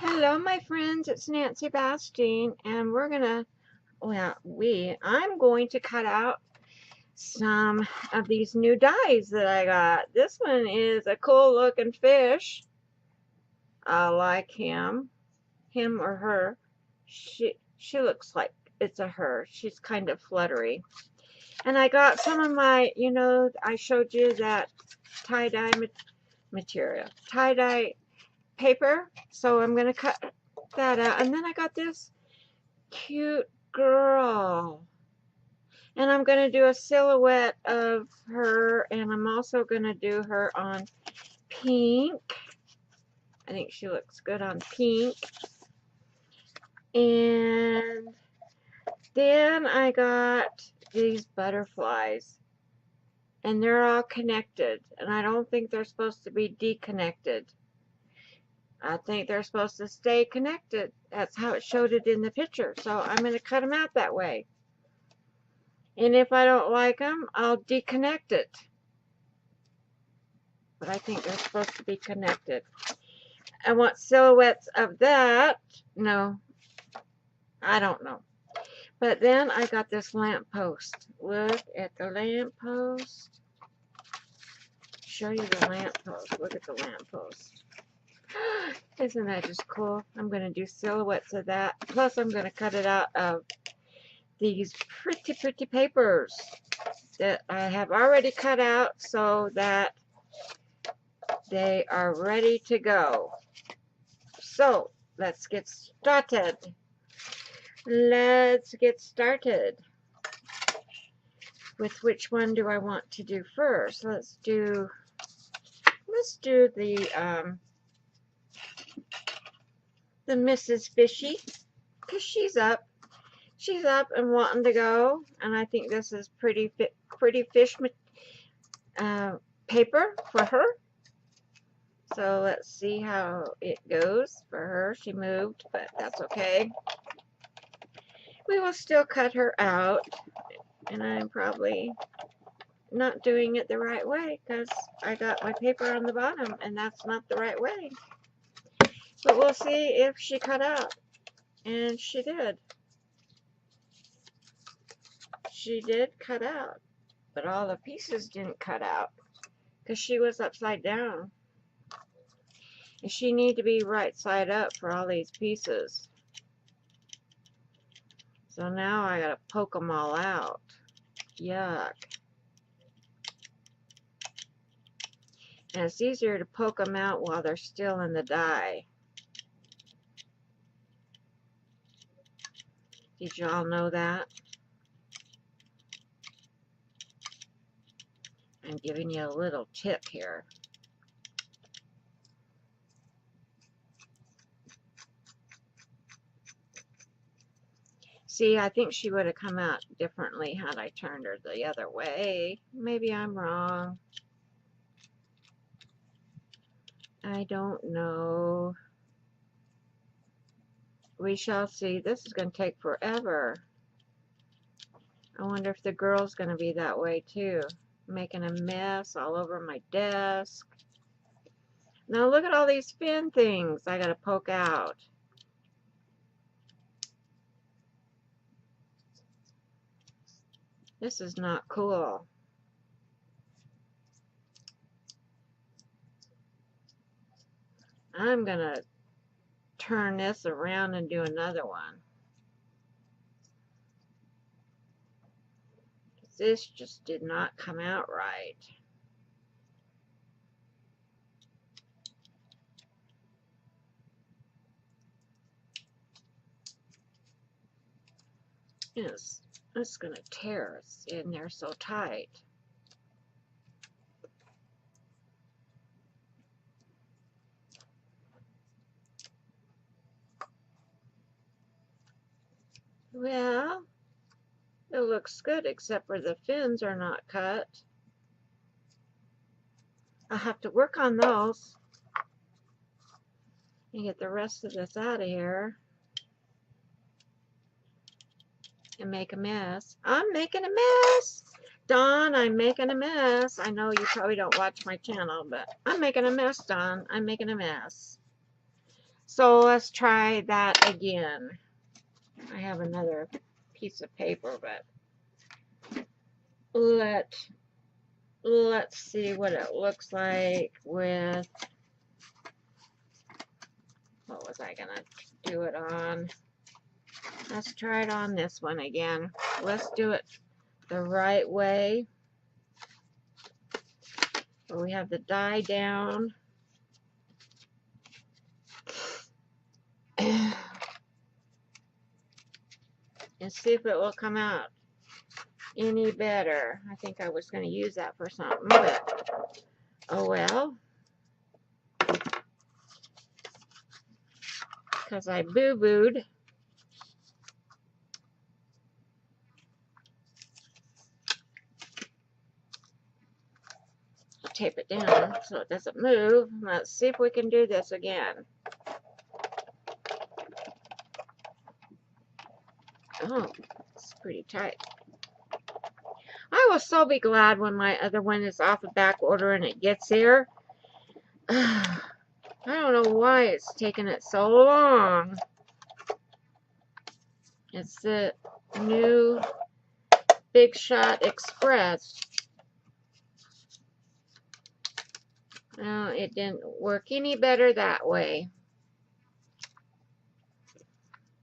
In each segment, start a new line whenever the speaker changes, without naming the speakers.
Hello, my friends. It's Nancy Bastine, and I'm going to cut out some of these new dies that I got. This one is a cool looking fish. I like him or her. She looks like it's a her. She's kind of fluttery. And I got some of my, I showed you that tie-dye material, tie-dye paper. So I'm going to cut that out. And then I got this cute girl. And I'm going to do a silhouette of her, and I'm also going to do her on pink. I think she looks good on pink. And then I got these butterflies, and they're all connected, and I don't think they're supposed to be deconnected. I think they're supposed to stay connected. That's how it showed it in the picture. So I'm going to cut them out that way. And if I don't like them, I'll deconnect it. But I think they're supposed to be connected. I want silhouettes of that. No, I don't know. But then I got this lamppost. Look at the lamppost. Show you the lamppost. Look at the lamppost. Isn't that just cool? I'm going to do silhouettes of that. Plus, I'm going to cut it out of these pretty, pretty papers that I have already cut out so that they are ready to go. So, let's get started. Let's get started. With which one do I want to do first? Let's do the Mrs. Fishy, because she's up. She's up and wanting to go, and I think this is pretty fish paper for her. So let's see how it goes for her. She moved, but that's okay. We will still cut her out, and I'm probably not doing it the right way because I got my paper on the bottom, and that's not the right way. But we'll see if she cut out, and she did. She did cut out, but all the pieces didn't cut out because she was upside down. And she need to be right side up for all these pieces. So now I gotta poke them all out. Yuck. And it's easier to poke them out while they're still in the die. Did y'all know that? I'm giving you a little tip here. See, I think she would have come out differently had I turned her the other way. Maybe I'm wrong. I don't know. We shall see. This is going to take forever. I wonder if the girl's going to be that way too. Making a mess all over my desk. Now look at all these fin things I got to poke out. This is not cool. I'm going to turn this around and do another one. This just did not come out right. Yes, it's going to tear. It's in there so tight. Well, it looks good except for the fins are not cut. I'll have to work on those and get the rest of this out of here and make a mess. I'm making a mess. Dawn, I'm making a mess. I know you probably don't watch my channel, but I'm making a mess, Dawn. I'm making a mess. So let's try that again. I have another piece of paper, but let's see what it looks like with, what was I gonna do it on? Let's try it on this one again. Let's do it the right way. So we have the die down. And see if it will come out any better. I think I was going to use that for something, but oh well. Because I boo-booed. Tape it down so it doesn't move. Let's see if we can do this again. Oh, it's pretty tight. I will so be glad when my other one is off the back order and it gets here. I don't know why it's taking it so long. It's the new Big Shot Express. No, it didn't work any better that way.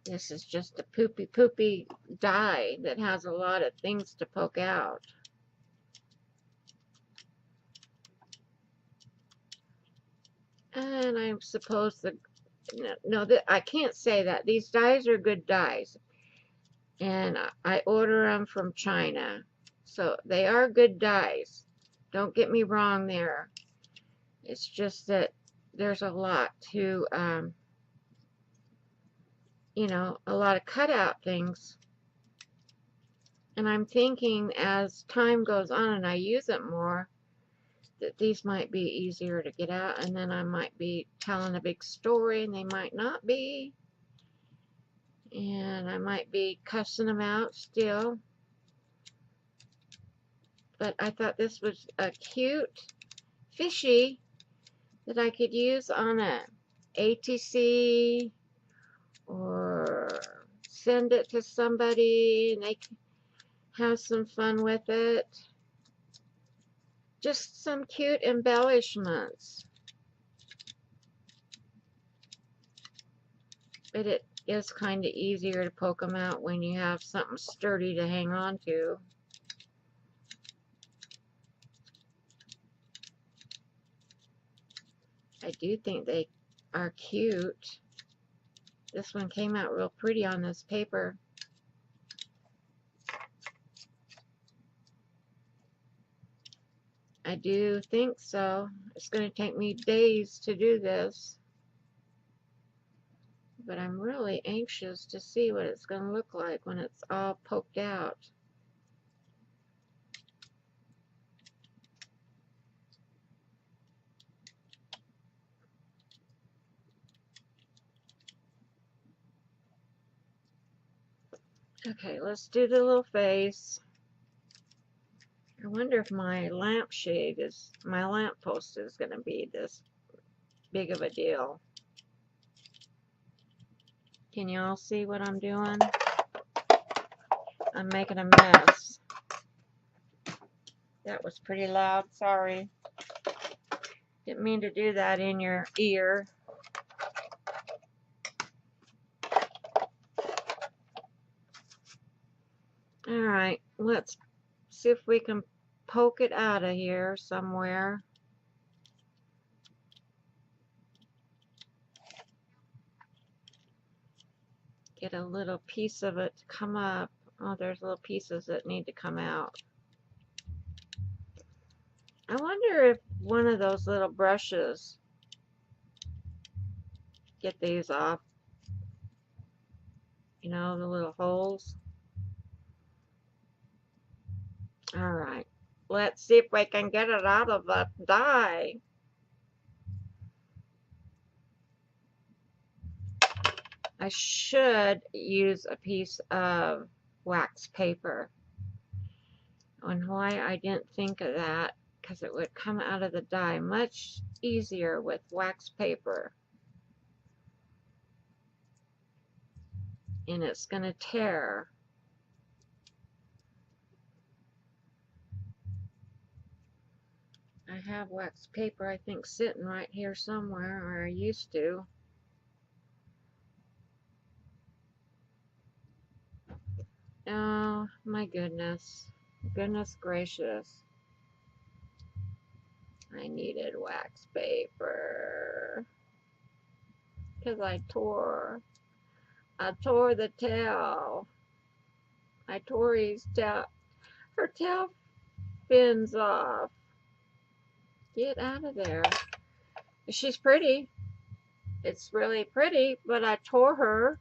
This is just a poopy die that has a lot of things to poke out. And I'm supposed to, no, I can't say that. These dies are good dies. And I order them from China. So they are good dies. Don't get me wrong there. It's just that there's a lot to, you know, a lot of cutout things. And I'm thinking as time goes on and I use it more, that these might be easier to get out, and then I might be telling a big story and they might not be. And I might be cussing them out still. But I thought this was a cute fishy that I could use on a ATC or send it to somebody and they can have some fun with it. Just some cute embellishments. But it is kind of easier to poke them out when you have something sturdy to hang on to. I do think they are cute. This one came out real pretty on this paper. I do think so. It's going to take me days to do this. But I'm really anxious to see what it's going to look like when it's all poked out. Okay, let's do the little face. I wonder if my lampshade is, my lamppost is going to be this big of a deal. Can you all see what I'm doing? I'm making a mess. That was pretty loud, sorry. Didn't mean to do that in your ear. Alright, let's see if we can poke it out of here somewhere. Get a little piece of it to come up. Oh, there's little pieces that need to come out. I wonder if one of those little brushes, get these off, you know, the little holes. Alright, let's see if we can get it out of the die. I should use a piece of wax paper. And why I didn't think of that, because it would come out of the die much easier with wax paper. and it's going to tear. I have wax paper, I think, sitting right here somewhere, or I used to. Oh, my goodness. Goodness gracious. I needed wax paper. Because I tore the tail. I tore his tail. Her tail fins off. Get out of there. She's pretty. It's really pretty, but I tore her.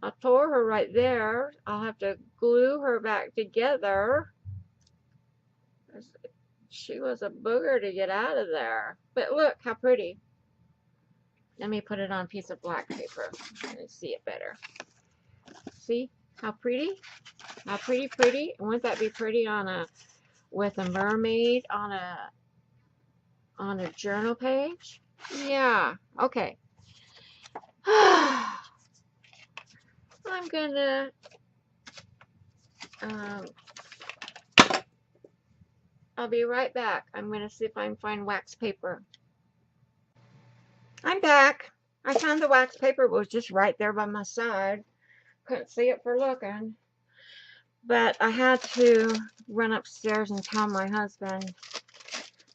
I tore her right there. I'll have to glue her back together. She was a booger to get out of there. But look how pretty. Let me put it on a piece of black paper. Let me see it better. See how pretty? How pretty? Wouldn't that be pretty on a with a mermaid on a journal page? Yeah. Okay. I'm gonna I'll be right back. I'm gonna see if I can find wax paper. I'm back. I found the wax paper. It was just right there by my side. Couldn't see it for looking. But I had to run upstairs and tell my husband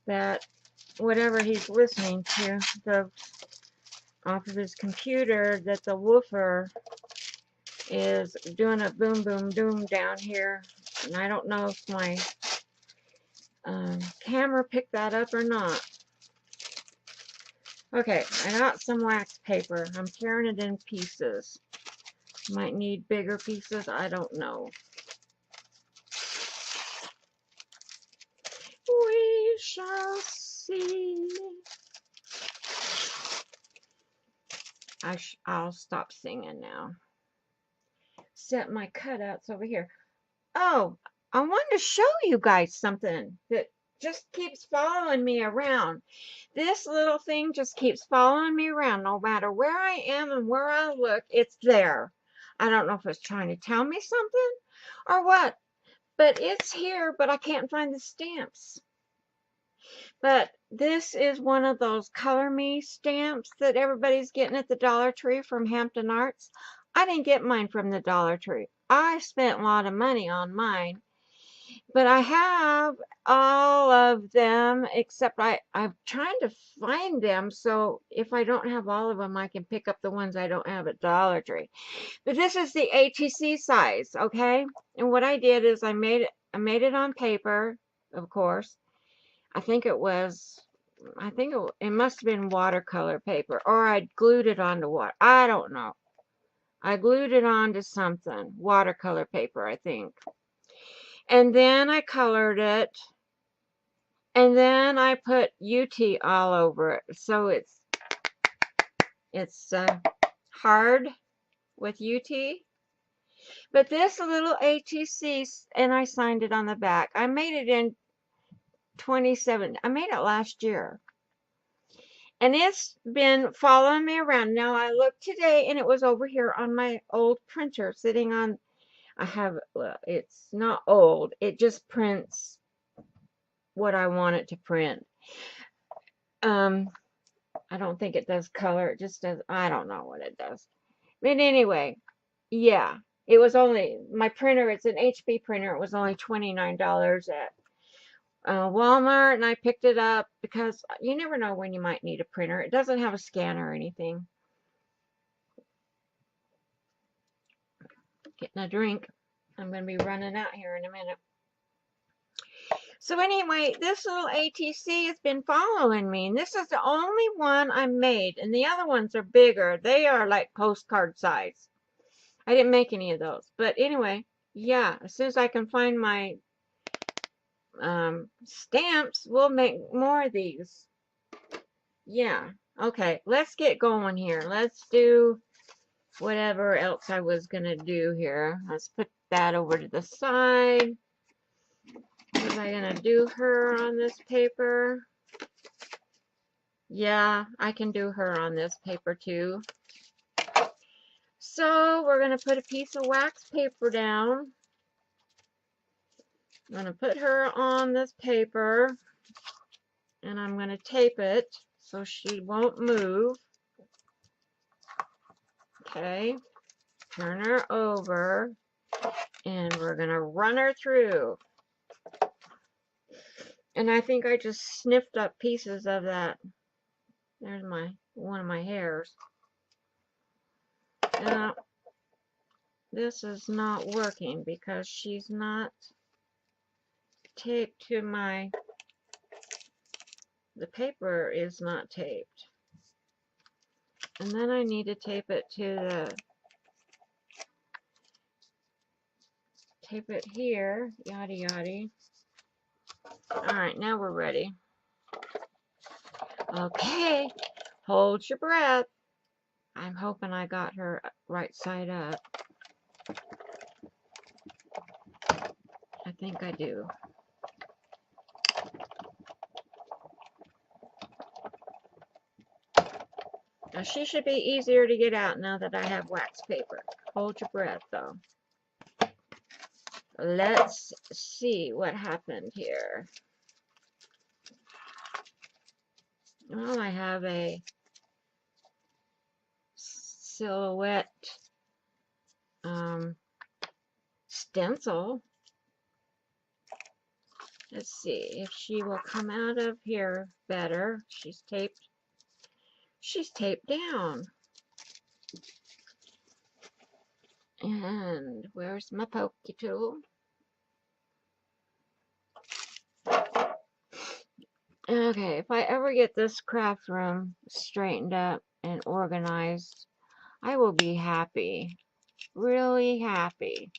that whatever he's listening to off of his computer, that the woofer is doing a boom boom doom down here, and I don't know if my camera picked that up or not. Okay, I got some wax paper. I'm tearing it in pieces. Might need bigger pieces, I don't know. We shall see. I'll stop singing now. Set my cutouts over here. Oh, I wanted to show you guys something that just keeps following me around. This little thing just keeps following me around. No matter where I am and where I look, it's there. I don't know if it's trying to tell me something or what, but it's here, but I can't find the stamps. But this is one of those Color Me stamps that everybody's getting at the Dollar Tree from Hampton Arts. I didn't get mine from the Dollar Tree. I spent a lot of money on mine. But I have all of them, except I'm trying to find them, so if I don't have all of them, I can pick up the ones I don't have at Dollar Tree. But this is the ATC size, okay? And what I did is I made it on paper, of course. I think it must have been watercolor paper, or I glued it onto what? I don't know. I glued it onto something, watercolor paper, I think. And then I colored it, and then I put UT all over it, so it's hard with UT. But this little ATC, and I signed it on the back. I made it in 27. I made it last year. And it's been following me around. Now I looked today and it was over here on my old printer sitting on, it's not old. It just prints what I want it to print. I don't think it does color. It just does, I don't know what it does. But anyway, yeah. It was only, my printer, it's an HP printer. It was only $29 at Walmart, and I picked it up because you never know when you might need a printer. It doesn't have a scan or anything. Getting a drink. I'm going to be running out here in a minute. So anyway, this little ATC has been following me, and this is the only one I made, and the other ones are bigger. They are like postcard size. I didn't make any of those, but anyway, yeah, as soon as I can find my stamps, we'll make more of these. Yeah, okay, let's get going here. Let's do whatever else I was gonna do here. Let's put that over to the side. Was I gonna do her on this paper? Yeah, I can do her on this paper too. So we're going to put a piece of wax paper down. I'm going to put her on this paper, and I'm going to tape it so she won't move. Okay, turn her over, and we're going to run her through. And I think I just sniffed up pieces of that. There's one of my hairs. Now, this is not working because she's not taped to the paper is not taped. And then I need to tape it tape it here, yada yada. Alright, now we're ready. Okay, hold your breath. I'm hoping I got her right side up. I think I do. Now she should be easier to get out now that I have wax paper. Hold your breath though. Let's see what happened here. Well, I have a silhouette stencil. Let's see if she will come out of here better. She's taped down. And where's my pokey tool? Okay, if I ever get this craft room straightened up and organized, I will be happy. Really happy.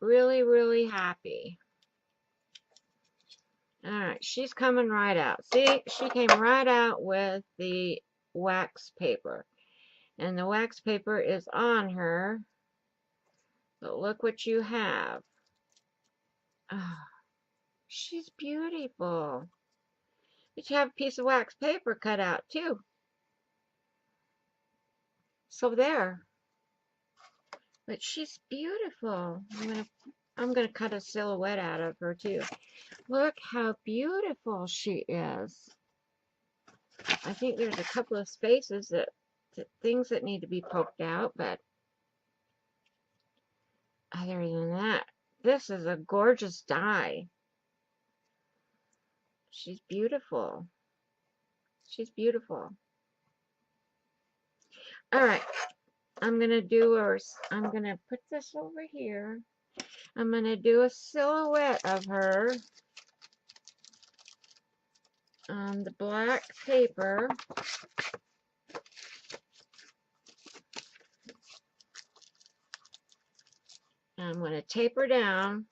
Really, really happy. Alright, she's coming right out. See, she came right out with the wax paper. And the wax paper is on her. But look what you have. Oh, she's beautiful. But you have a piece of wax paper cut out too. So there. But she's beautiful. I'm gonna cut a silhouette out of her too. Look how beautiful she is. I think there's a couple of spaces things that need to be poked out, but other than that, this is a gorgeous die. She's beautiful. She's beautiful. Alright, I'm gonna put this over here. I'm gonna do a silhouette of her on the black paper. I'm going to tape her down.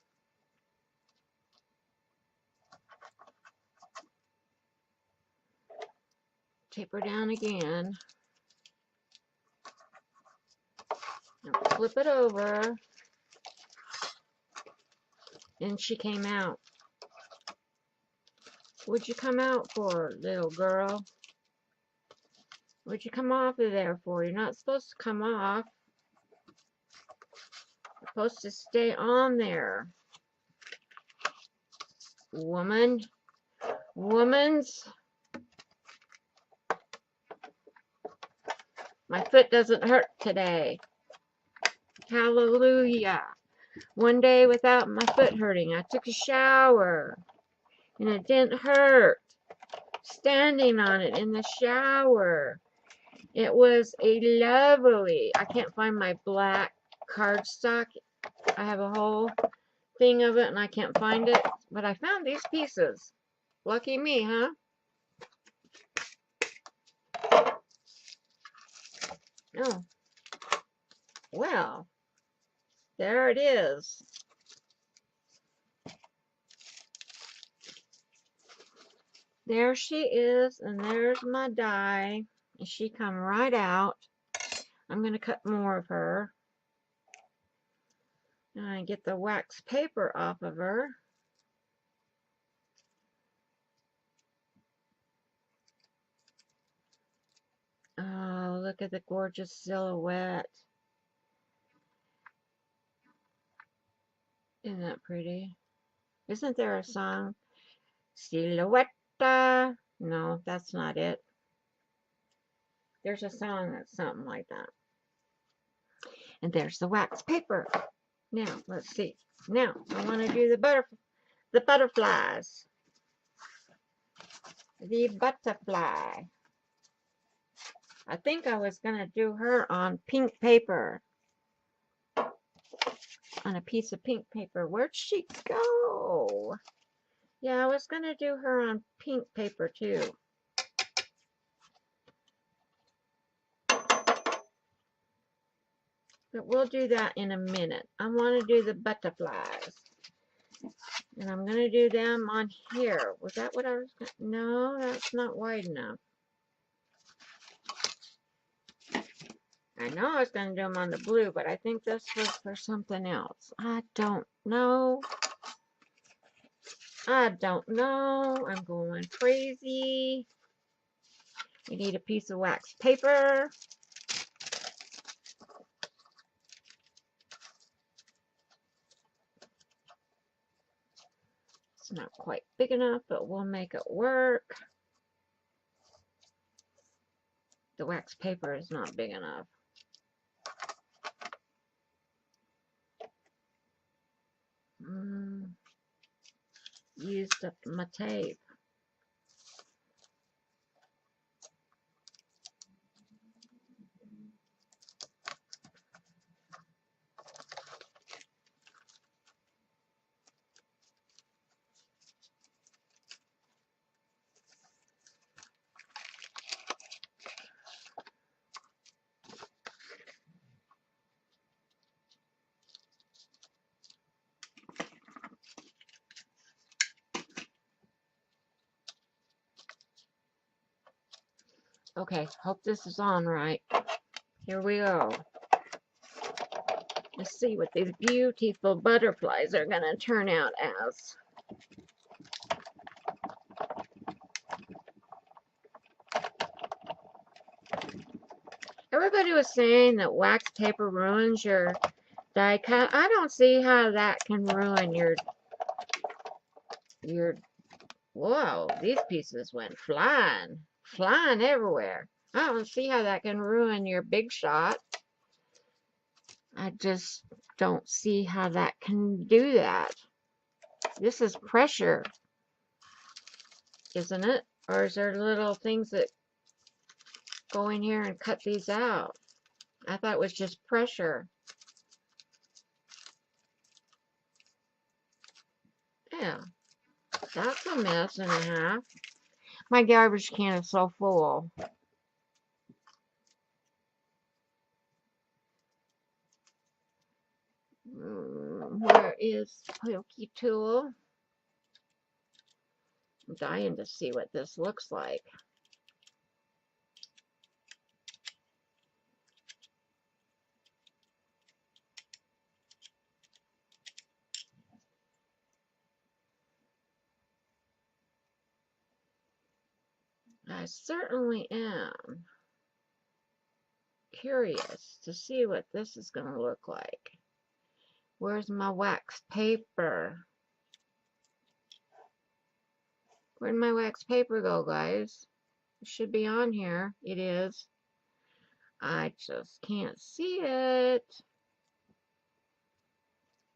Tape her down again. And flip it over. And she came out. What'd you come out for, little girl? What'd you come off of there for? You're not supposed to come off. You're supposed to stay on there. Woman. Womans. My foot doesn't hurt today. Hallelujah. One day without my foot hurting. I took a shower. And it didn't hurt. Standing on it in the shower. It was a lovely. I can't find my black cardstock. I have a whole thing of it and I can't find it. But I found these pieces. Lucky me, huh? Oh. Well. There it is. There she is, and there's my die. And she come right out. I'm going to cut more of her. And I get the wax paper off of her. Oh, look at the gorgeous silhouette. Isn't that pretty? Isn't there a song? Silhouette. No, that's not it. There's a song that's something like that. And there's the wax paper. Now, let's see. Now, I want to do the butterflies. The butterfly. I think I was going to do her on pink paper. On a piece of pink paper. Where'd she go? Yeah, I was going to do her on pink paper too. But we'll do that in a minute. I want to do the butterflies. And I'm going to do them on here. Was that what I was going to? No, that's not wide enough. I know I was going to do them on the blue, but I think this was for something else. I don't know. I don't know. I'm going crazy. We need a piece of wax paper. It's not quite big enough, but we'll make it work. The wax paper is not big enough. Used up my tape. Okay, hope this is on right. Here we go. Let's see what these beautiful butterflies are going to turn out as. Everybody was saying that wax paper ruins your die cut. I don't see how that can ruin your whoa, these pieces went flying everywhere. I don't see how that can ruin your big shot. I just don't see how that can do that. This is pressure, isn't it? Or is there little things that go in here and cut these out? I thought it was just pressure. Yeah, that's a mess and a half. My garbage can is so full. Where is Pokey Tool? I'm dying to see what this looks like. I certainly am curious to see what this is going to look like. Where's my wax paper? Where'd my wax paper go, guys? It should be on here. It is. I just can't see it.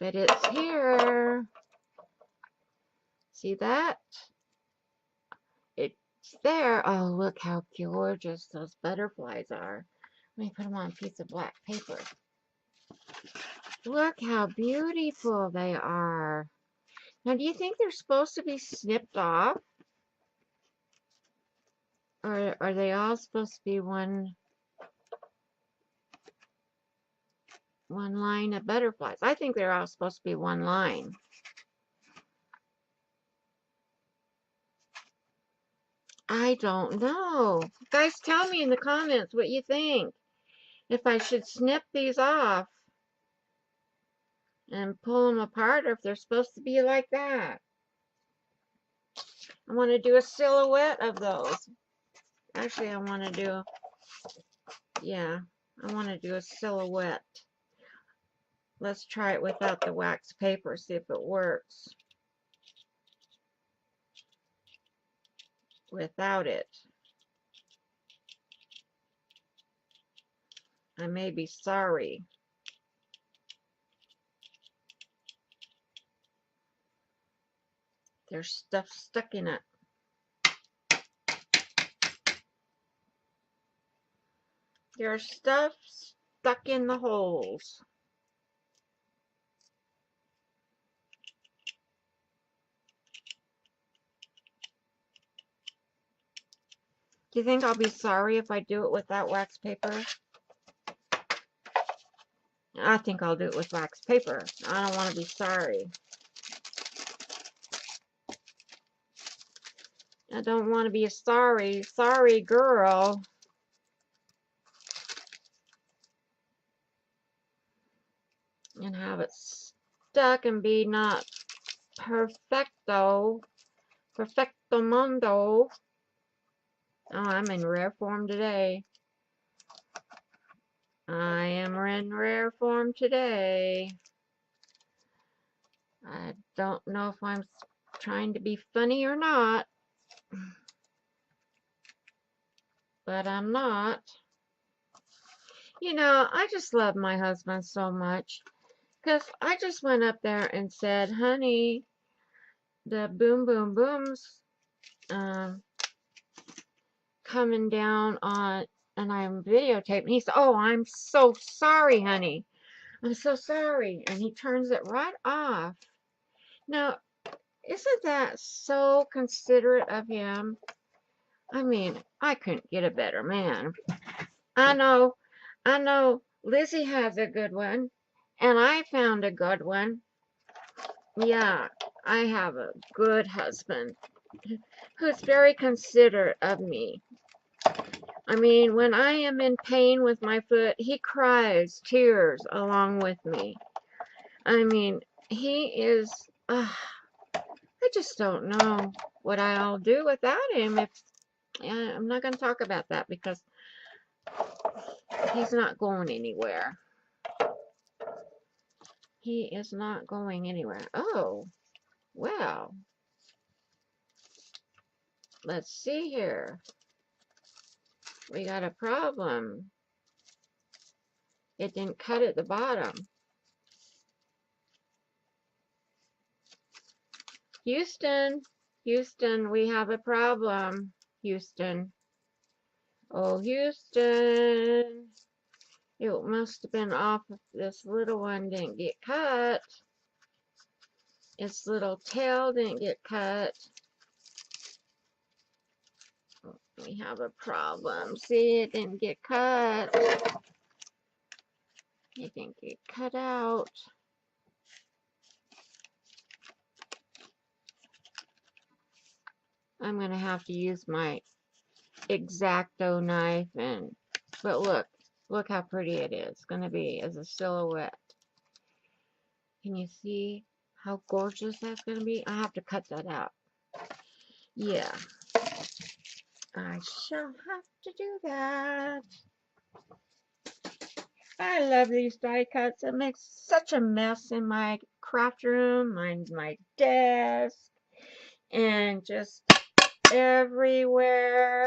But it's here. See that? It's there. Oh, look how gorgeous those butterflies are. Let me put them on a piece of black paper. Look how beautiful they are. Now, do you think they're supposed to be snipped off? Or are they all supposed to be one line of butterflies? I think they're all supposed to be one line. I don't know. Guys, tell me in the comments what you think. If I should snip these off and pull them apart, or if they're supposed to be like that. I want to do a silhouette of those. Actually, I want to do Yeah, I want to do a silhouette. Let's try it without the wax paper, see if it works. Without it. I may be sorry. There's stuff stuck in it. There's stuff stuck in the holes. Do you think I'll be sorry if I do it without wax paper? I think I'll do it with wax paper. I don't want to be sorry. I don't want to be a sorry girl. And have it stuck and be not perfecto mundo. Oh, I'm in rare form today. I am in rare form today. I don't know if I'm trying to be funny or not, but I'm not. You know, I just love my husband so much because I just went up there and said, honey, the boom boom booms coming down on, and I'm videotaping. He said, oh, I'm so sorry, honey. I'm so sorry. And he turns it right off. Now, isn't that so considerate of him? I mean, I couldn't get a better man. I know Lizzie has a good one, and I found a good one. Yeah, I have a good husband who's very considerate of me. I mean, when I am in pain with my foot, he cries tears along with me. I mean, he is, I just don't know what I'll do without him. I'm not going to talk about that because he's not going anywhere. He is not going anywhere. Oh, well. Let's see here. We got a problem. It didn't cut at the bottom. Houston, Houston, we have a problem. Houston. Oh, Houston. It must have been off if this little one didn't get cut. Its little tail didn't get cut. We have a problem. See, it didn't get cut. It didn't get cut out. I'm going to have to use my X-Acto knife, but look how pretty it is. It's going to be as a silhouette. Can you see how gorgeous that's going to be? I have to cut that out. Yeah, I shall have to do that. I love these die cuts. It makes such a mess in my craft room, my desk, and just everywhere.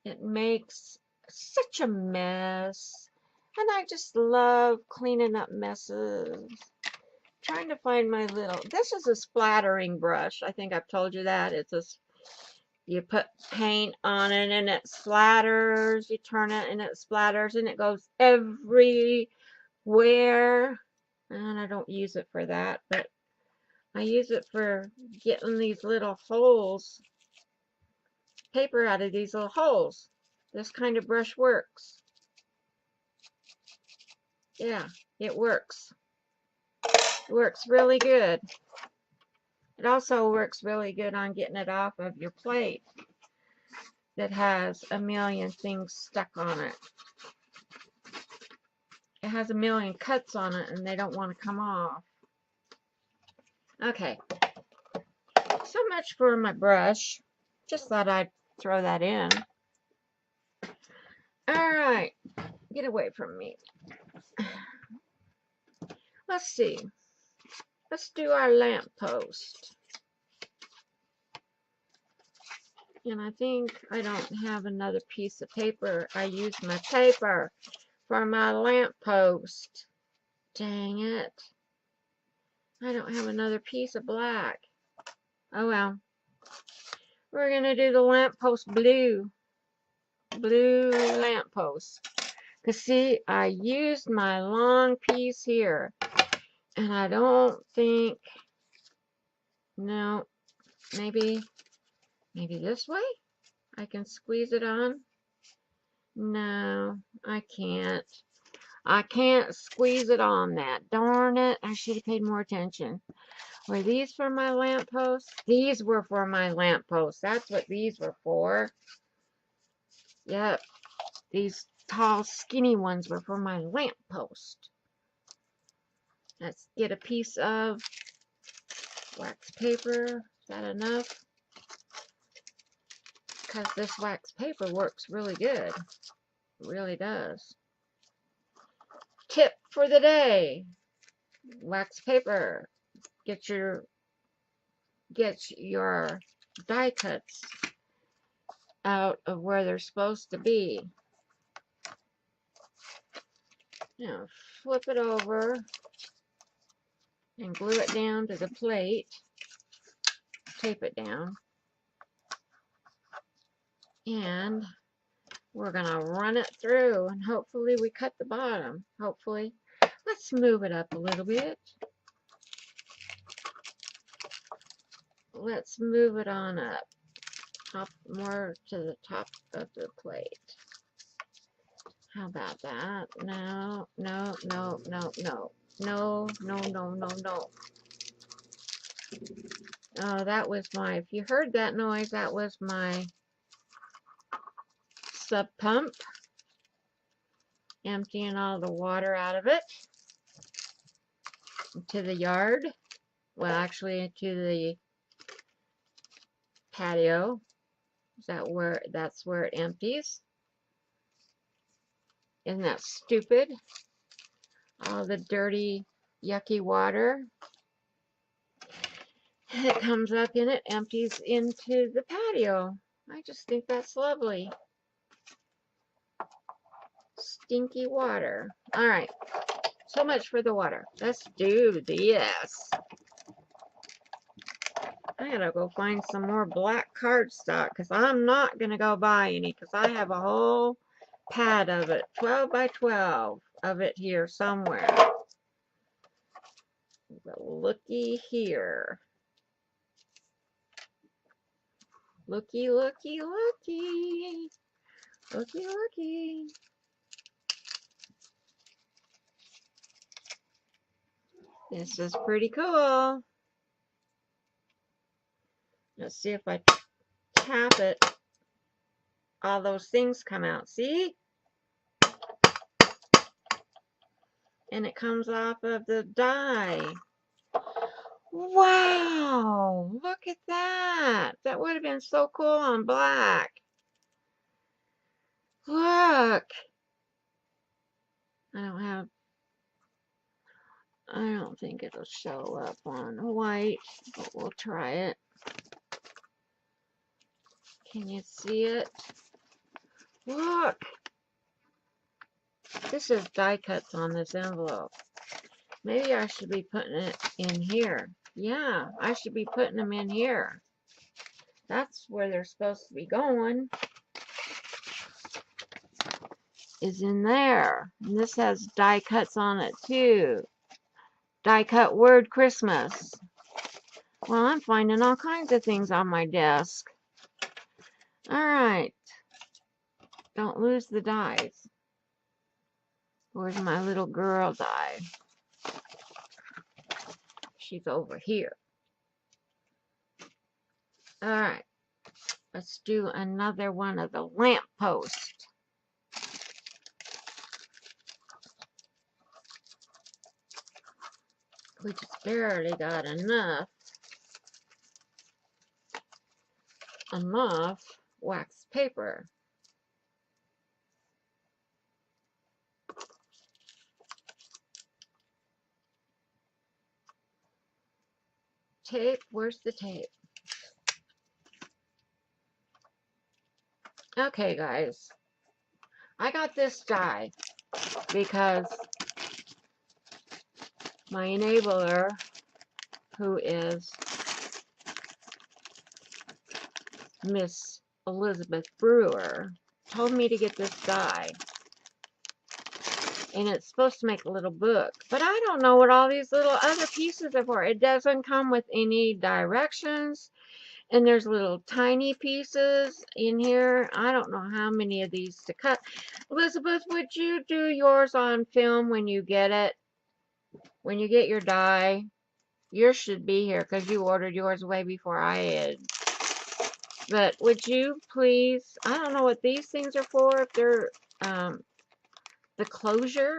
It makes such a mess, and I just love cleaning up messes. Trying to find my little, this is a splattering brush. I think I've told you that. It's a, you put paint on it and it splatters. You turn it and it splatters and it goes everywhere. And I don't use it for that, but I use it for getting these little holes, paper out of these little holes. This kind of brush works. Yeah, it works. It works really good. It also works really good on getting it off of your plate that has a million things stuck on it. It has a million cuts on it and they don't want to come off. Okay, so much for my brush. Just thought I'd throw that in. Get away from me. Let's see. Let's do our lamppost. And I think I don't have another piece of paper. I used my paper for my lamppost. Dang it. I don't have another piece of black. Oh well. We're going to do the lamppost blue. Blue lamppost. Because see, I used my long piece here. And I don't think... No. Maybe this way? I can squeeze it on? No, I can't. I can't squeeze it on that. Darn it. I should have paid more attention. Were these for my lamppost? These were for my lamppost. That's what these were for. Yep. These tall, skinny ones were for my lamppost. Let's get a piece of wax paper. Is that enough? Because this wax paper works really good. It really does. Tip for the day. Wax paper. Get your die cuts out of where they're supposed to be. Now flip it over and glue it down to the plate. Tape it down. And we're going to run it through and hopefully we cut the bottom. Hopefully. Let's move it up a little bit. Let's move it on up. More to the top of the plate. How about that? No, no, no, no, no. No, no, no, no, no. Oh, that was my, if you heard that noise, that was my sub pump. Emptying all the water out of it. To the yard. Well, actually, to the patio. That's where it empties. Isn't that stupid? All the dirty, yucky water that comes up in it empties into the patio. I just think that's lovely. Stinky water. Alright, so much for the water. Let's do this. I gotta go find some more black cardstock because I'm not gonna go buy any because I have a whole pad of it, 12 by 12 of it here somewhere. But looky here. Looky, looky, looky. Looky, looky. This is pretty cool. Let's see if I tap it. All those things come out. See? And it comes off of the die. Wow! Look at that. That would have been so cool on black. Look. I don't think it'll show up on white, but we'll try it. Can you see it? Look! This is die cuts on this envelope. Maybe I should be putting it in here. Yeah, I should be putting them in here. That's where they're supposed to be going. Is in there. And this has die cuts on it too. Die cut word Christmas. Well, I'm finding all kinds of things on my desk. Alright. Don't lose the dies. Where's my little girl die? She's over here. Alright. Let's do another one of the lamppost. We just barely got enough wax paper. tape? Where's the tape? Okay, guys. I got this die because my enabler, who is Miss Elizabeth Brewer, told me to get this die. And it's supposed to make a little book. But I don't know what all these little other pieces are for. It doesn't come with any directions. And there's little tiny pieces in here. I don't know how many of these to cut. Elizabeth, would you do yours on film when you get it? When you get your die? Yours should be here because you ordered yours way before I did. But would you please, I don't know what these things are for. If they're the closure.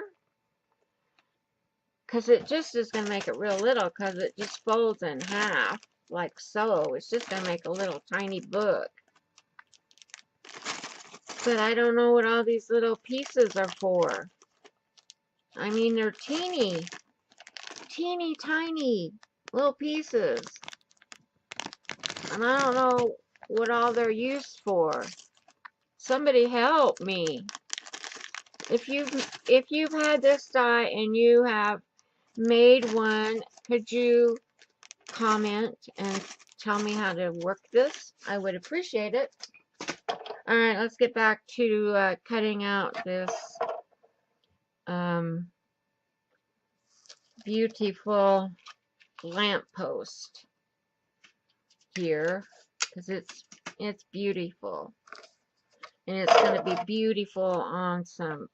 Because it just is going to make it real little because it just folds in half like so. It's just going to make a little tiny book. But I don't know what all these little pieces are for. I mean, they're teeny tiny little pieces. And I don't know what all they're used for. Somebody help me. If you've had this die and you have made one, could you comment and tell me how to work this? I would appreciate it. Alright, let's get back to cutting out this beautiful lamppost here, because it's beautiful. And it's going to be beautiful on some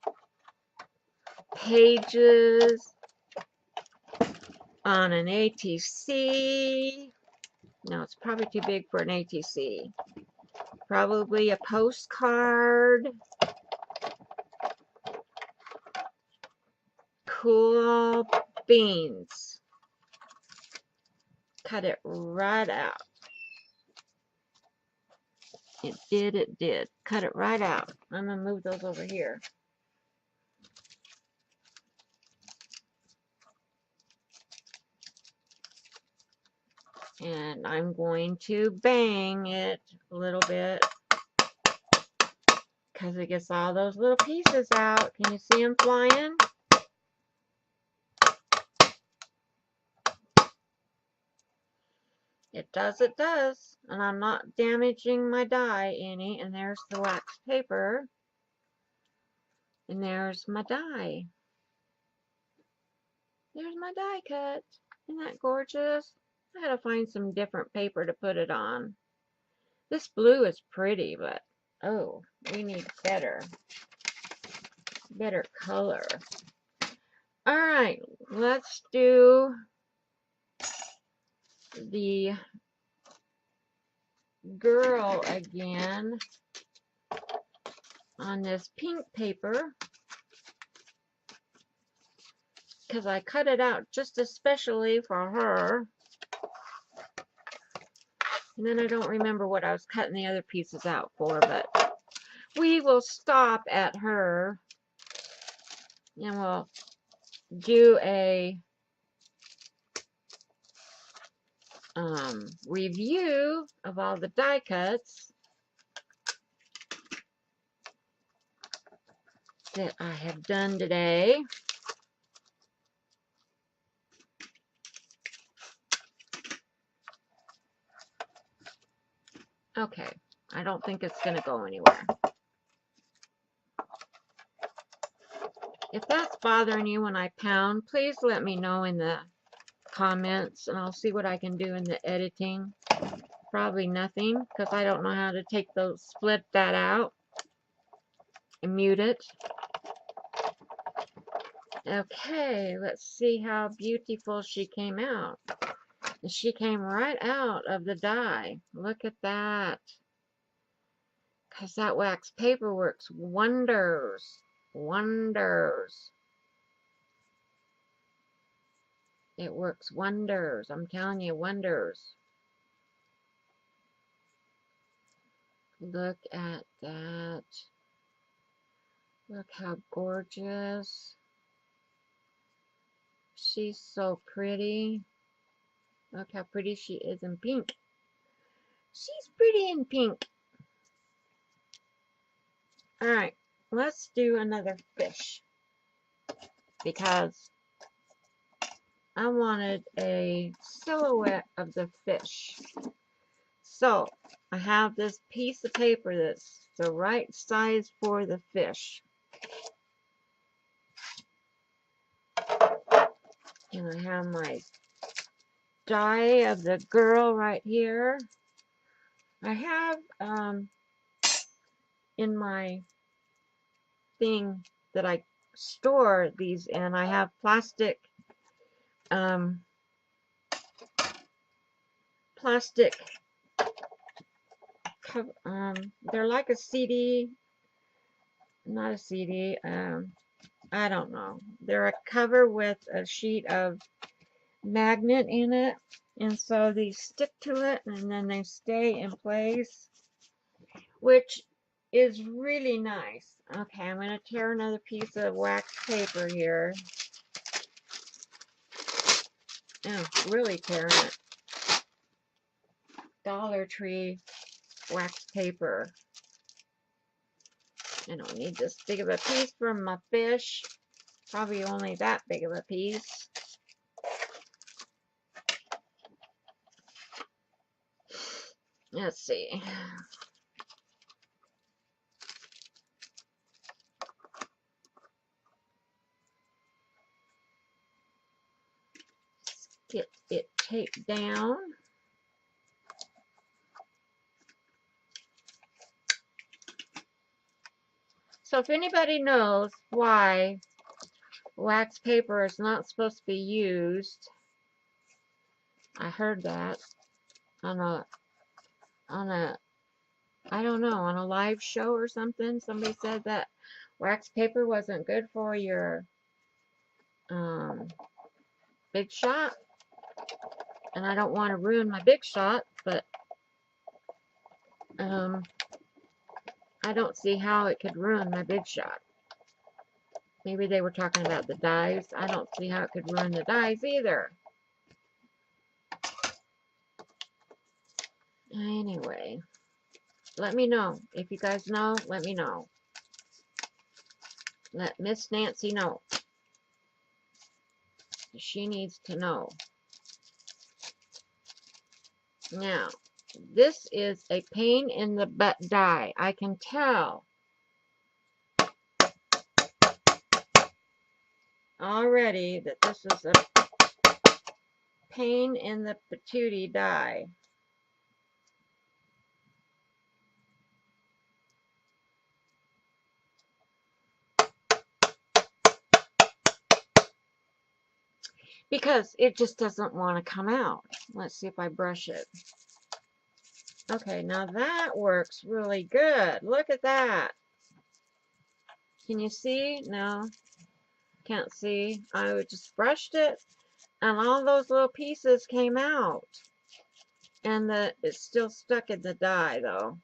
pages, on an ATC. No, it's probably too big for an ATC. Probably a postcard. Cool beans. Cut it right out. It did. Cut it right out. I'm going to move those over here. And I'm going to bang it a little bit because it gets all those little pieces out. Can you see them flying? It does, it does. And I'm not damaging my die any. And there's the wax paper. And there's my die. There's my die cut. Isn't that gorgeous? I gotta find some different paper to put it on. This blue is pretty, but oh, we need better color. Alright, let's do the girl again on this pink paper, because I cut it out just especially for her. And then I don't remember what I was cutting the other pieces out for, but we will stop at her and we'll do a review of all the die cuts that I have done today. Okay, I don't think it's going to go anywhere. If that's bothering you when I pound, please let me know in the comments and I'll see what I can do in the editing. Probably nothing because I don't know how to take those, split that out and mute it. Okay, let's see how beautiful she came out. And she came right out of the die. Look at that. Because that wax paper works wonders. Wonders. It works wonders. I'm telling you, wonders. Look at that. Look how gorgeous. She's so pretty. Look how pretty she is in pink. She's pretty in pink. Alright, let's do another fish. Because I wanted a silhouette of the fish. So, I have this piece of paper that's the right size for the fish. And I have my die of the girl right here. I have in my thing that I store these in, I have plastic they're like a CD, not a CD, I don't know. They're a cover with a sheet of magnet in it, and so these stick to it and then they stay in place, which is really nice. Okay, I'm going to tear another piece of wax paper here. Oh, really tearing it. Dollar Tree wax paper. I don't need this big of a piece for my fish. Probably only that big of a piece. Let's see. Get it taped down. So if anybody knows why wax paper is not supposed to be used, I heard that on a I don't know, on a live show or something. Somebody said that wax paper wasn't good for your big shot, and I don't want to ruin my big shot, but I don't see how it could ruin my big shot. Maybe they were talking about the dies. I don't see how it could ruin the dies either. Anyway, let me know. If you guys know, let me know. Let Miss Nancy know. She needs to know. Now, this is a pain in the butt die. I can tell already that this is a pain in the patootie die. Because it just doesn't want to come out. Let's see if I brush it. Okay, now that works really good. Look at that. Can you see? No, can't see. I just brushed it, and all those little pieces came out. And it's still stuck in the die, though.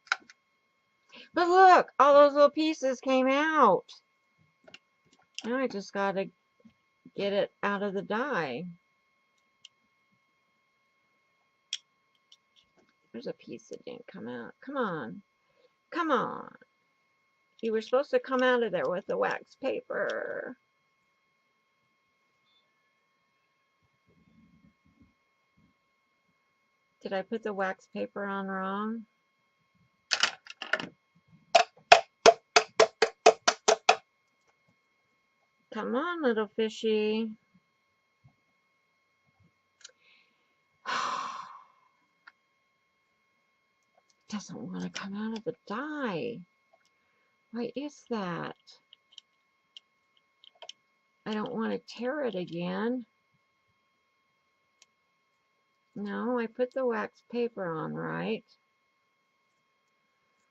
But look, all those little pieces came out. Now I just got to get it out of the die. There's a piece that didn't come out. Come on. Come on. You were supposed to come out of there with the wax paper. Did I put the wax paper on wrong? Come on, little fishy. Doesn't want to come out of the die. Why is that? I don't want to tear it again. No, I put the wax paper on right.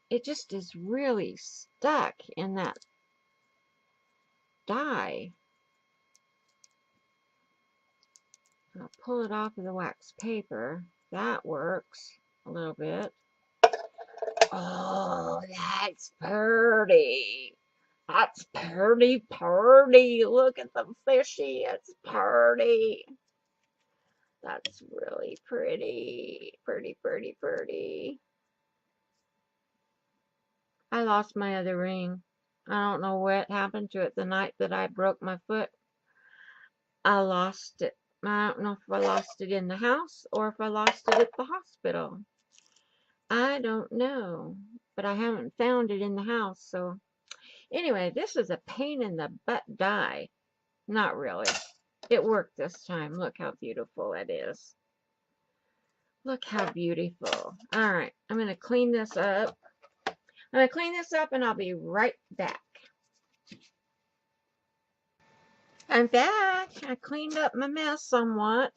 It just is really stuck in that die. I'll pull it off of the wax paper. That works a little bit. Oh, that's pretty. That's pretty. Look at the fishy. It's pretty. That's really pretty. Pretty, pretty, pretty. I lost my other ring. I don't know what happened to it the night that I broke my foot. I lost it. I don't know if I lost it in the house or if I lost it at the hospital. I don't know. But I haven't found it in the house. So anyway, this is a pain in the butt die. Not really. It worked this time. Look how beautiful it is. Look how beautiful. All right, I'm going to clean this up. I'm going to clean this up and I'll be right back. I'm back. I cleaned up my mess somewhat.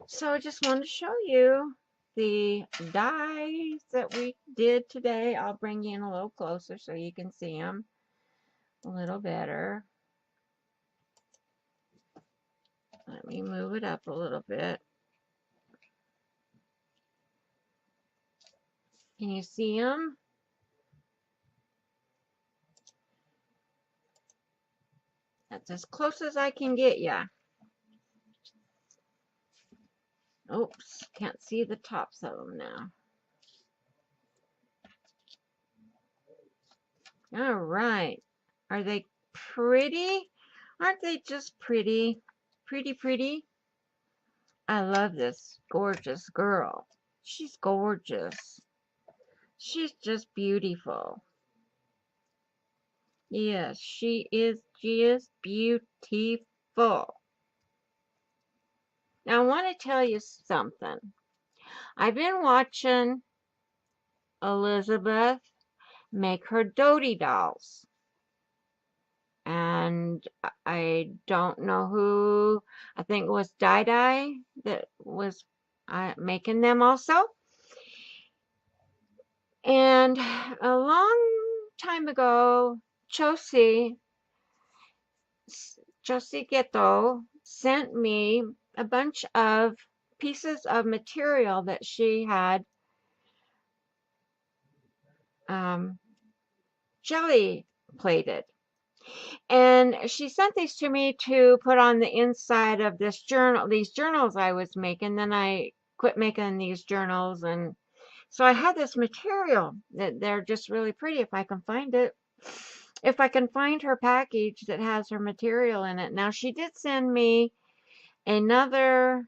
So I just wanted to show you the dies that we did today. I'll bring you in a little closer so you can see them a little better. Let me move it up a little bit. Can you see them? That's as close as I can get ya. Oops, can't see the tops of them now. All right. Are they pretty? Aren't they just pretty? Pretty, pretty. I love this gorgeous girl. She's gorgeous. She's just beautiful. Yes, she is just beautiful. Now, I want to tell you something. I've been watching Elizabeth make her doty dolls. And I don't know who, I think it was Dai that was making them also. And a long time ago, Josie Ghetto sent me a bunch of pieces of material that she had jelly plated. And she sent these to me to put on the inside of this journal, these journals I was making. Then I quit making these journals. And so I had this material that they're just really pretty if I can find it. If I can find her package that has her material in it. Now, she did send me another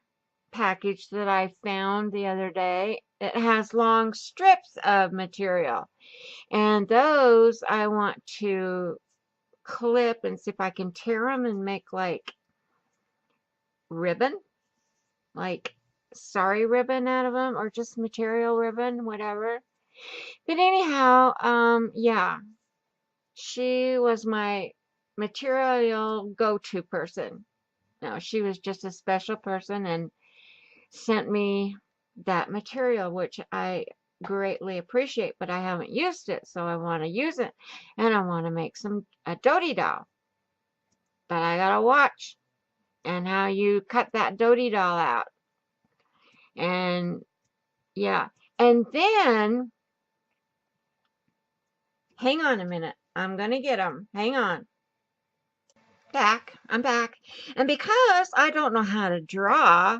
package that I found the other day. It has long strips of material. And those I want to clip and see if I can tear them and make like ribbon, like sari ribbon out of them, or just material ribbon, whatever. But anyhow, yeah, she was my material go-to person. No, she was just a special person and sent me that material, which I greatly appreciate, but I haven't used it, so I want to use it, and I want to make a doty doll. But I gotta watch and how you cut that doty doll out. And yeah, and then hang on a minute. I'm gonna get them. Hang on. I'm back. And because I don't know how to draw,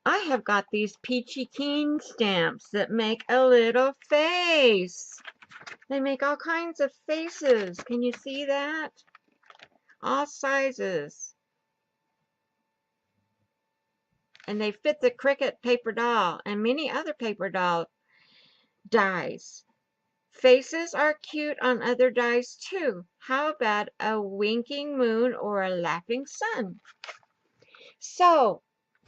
I have got these peachy keen stamps that make a little face. They make all kinds of faces. Can you see that? All sizes. And they fit the Cricut paper doll and many other paper doll dies. Faces are cute on other dies too. How about a winking moon or a laughing sun? So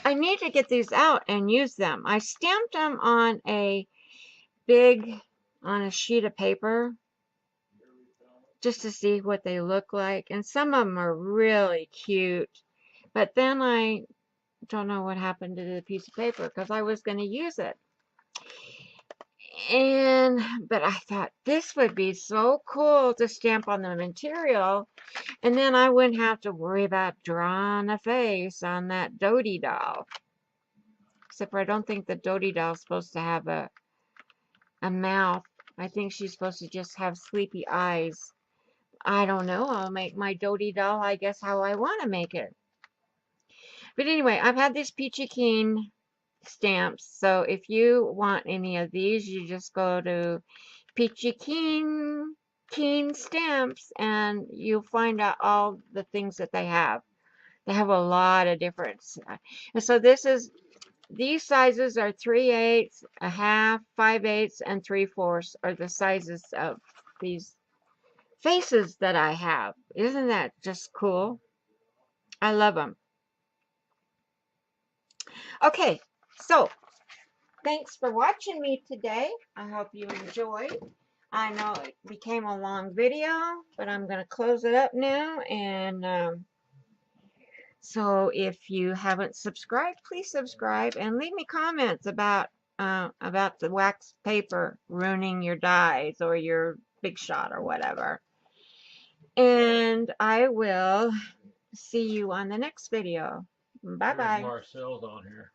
I need to get these out and use them. I stamped them on a sheet of paper just to see what they look like. And some of them are really cute. But then I don't know what happened to the piece of paper because I was going to use it. But I thought this would be so cool to stamp on the material, and then I wouldn't have to worry about drawing a face on that doty doll. Except for I don't think the doty doll is supposed to have a mouth. I think she's supposed to just have sleepy eyes. I don't know. I'll make my doty doll, I guess, how I want to make it. But anyway, I've had these Peachy Keen stamps. So if you want any of these, you just go to Peachy Keen stamps and you'll find out all the things that they have. They have a lot of different. And so these sizes are 3/8, a half, 5/8, and 3/4 are the sizes of these faces that I have. Isn't that just cool? I love them. Okay, so thanks for watching me today. I hope you enjoyed. I know it became a long video, but I'm going to close it up now. And so if you haven't subscribed, please subscribe and leave me comments about the wax paper ruining your dies or your Big Shot or whatever. And I will see you on the next video. Bye-bye.
Marcel's on here.